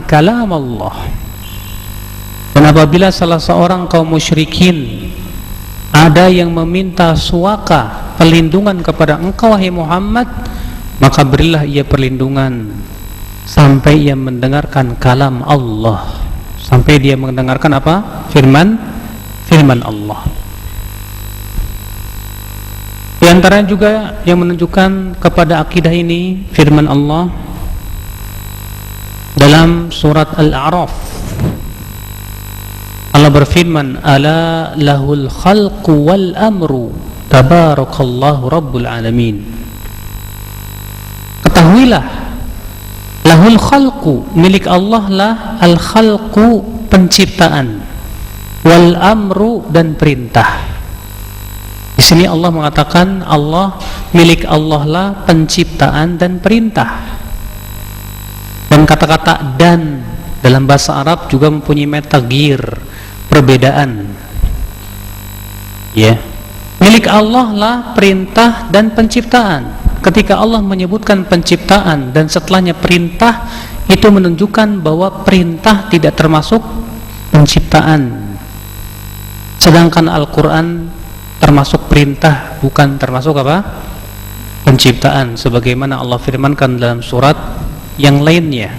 kalam Allah. Dan apabila salah seorang kaum musyrikin ada yang meminta suaka perlindungan kepada engkau wahai Muhammad, maka berilah ia perlindungan sampai ia mendengarkan kalam Allah, sampai dia mendengarkan apa? Firman Allah. Di antara juga yang menunjukkan kepada akidah ini firman Allah dalam surat Al-A'raf. Allah berfirman, ala lahul khalqu wal amru tabarakallahu rabbul alamin. Ketahuilah, lahul khalqu, milik Allah lah al khalqu, penciptaan, wal amru, dan perintah. Di sini Allah mengatakan Allah, milik Allah lah penciptaan dan perintah. Dan kata-kata dan dalam bahasa Arab juga mempunyai metagir, perbedaan. Ya, milik Allah lah perintah dan penciptaan. Ketika Allah menyebutkan penciptaan dan setelahnya perintah, itu menunjukkan bahwa perintah tidak termasuk penciptaan. Sedangkan Al-Quran termasuk perintah, bukan termasuk apa? Penciptaan, sebagaimana Allah firmankan dalam surat yang lainnya.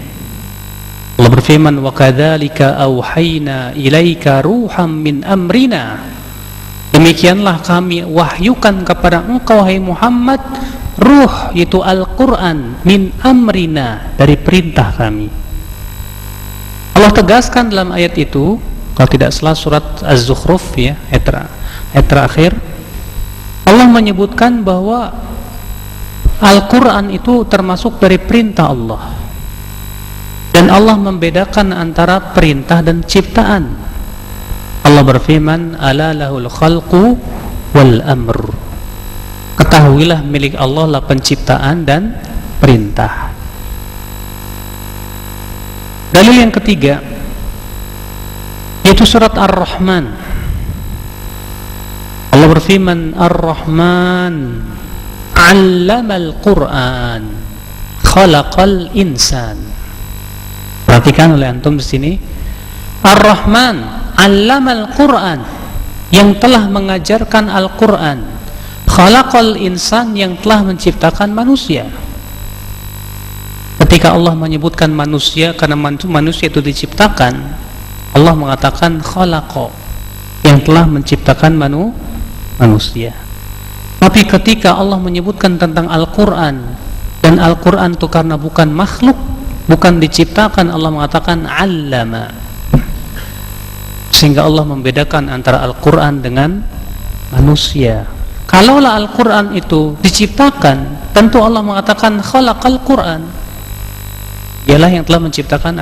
Allah berfirman, wa kadzalika auhayna ilaika ruham min amrina. Demikianlah kami wahyukan kepada engkau wahai Muhammad ruh, yaitu Al-Quran, min amrina, dari perintah kami. Allah tegaskan dalam ayat itu, kalau tidak salah surat Az-Zukhruf, ya, ayat terakhir, Allah menyebutkan bahwa Al-Quran itu termasuk dari perintah Allah, dan Allah membedakan antara perintah dan ciptaan. Allah berfirman, ala lahul khalqu wal amr. Ketahuilah milik Allah lah penciptaan dan perintah. Dalil yang ketiga yaitu surat Ar-Rahman. Allah berfirman, Ar-Rahman 'allamal Qur'an khalaqal insan. Perhatikan oleh antum di sini, Ar-Rahman 'allamal Qur'an, yang telah mengajarkan Al-Qur'an, khalaqal insan, yang telah menciptakan manusia. Ketika Allah menyebutkan manusia, karena manusia itu diciptakan, Allah mengatakan khalaqa, yang telah menciptakan manusia. Tapi ketika Allah menyebutkan tentang Al-Quran, dan Al-Quran itu karena bukan makhluk, bukan diciptakan, Allah mengatakan allama. Sehingga Allah membedakan antara Al-Quran dengan manusia. Kalaulah Al-Quran itu diciptakan, tentu Allah mengatakan khalaqal Quran, dialah yang telah menciptakan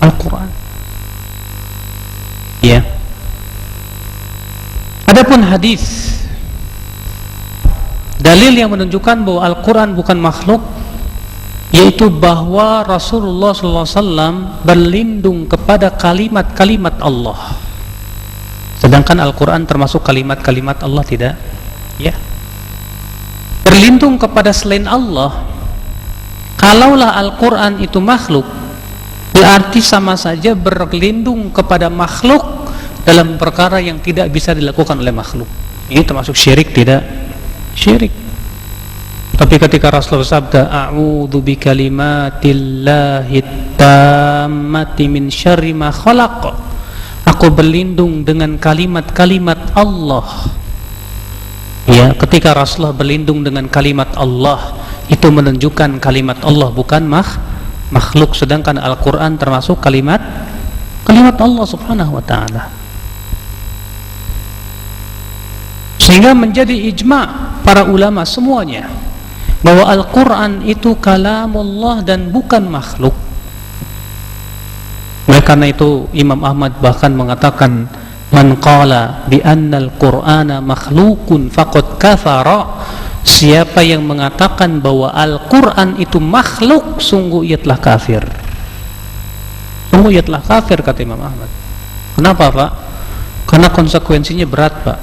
Al-Quran. Ya. Adapun hadis, dalil yang menunjukkan bahwa Al-Quran bukan makhluk, yaitu bahwa Rasulullah SAW berlindung kepada kalimat-kalimat Allah, sedangkan Al-Quran termasuk kalimat-kalimat Allah tidak. Ya, berlindung kepada selain Allah. Kalaulah Al-Quran itu makhluk, berarti sama saja berlindung kepada makhluk dalam perkara yang tidak bisa dilakukan oleh makhluk. Ini termasuk syirik, tidak? Syirik. Tapi ketika Rasulullah bersabda, a'udzu bikalimatillahi tammati min syarri ma khalaq, aku berlindung dengan kalimat-kalimat Allah. Ya, ketika Rasulullah berlindung dengan kalimat Allah, itu menunjukkan kalimat Allah bukan makhluk, sedangkan Al-Quran termasuk kalimat Allah subhanahu wa ta'ala. Sehingga menjadi ijma' para ulama semuanya bahwa Al-Quran itu kalamullah dan bukan makhluk. Oleh karena itu Imam Ahmad bahkan mengatakan, man qala bi annal Qur'ana makhlukun faqad kafara. Siapa yang mengatakan bahwa Al-Quran itu makhluk, sungguh ia telah kafir. Sungguh ia telah kafir, kata Imam Ahmad. Kenapa, Pak? Karena konsekuensinya berat, Pak.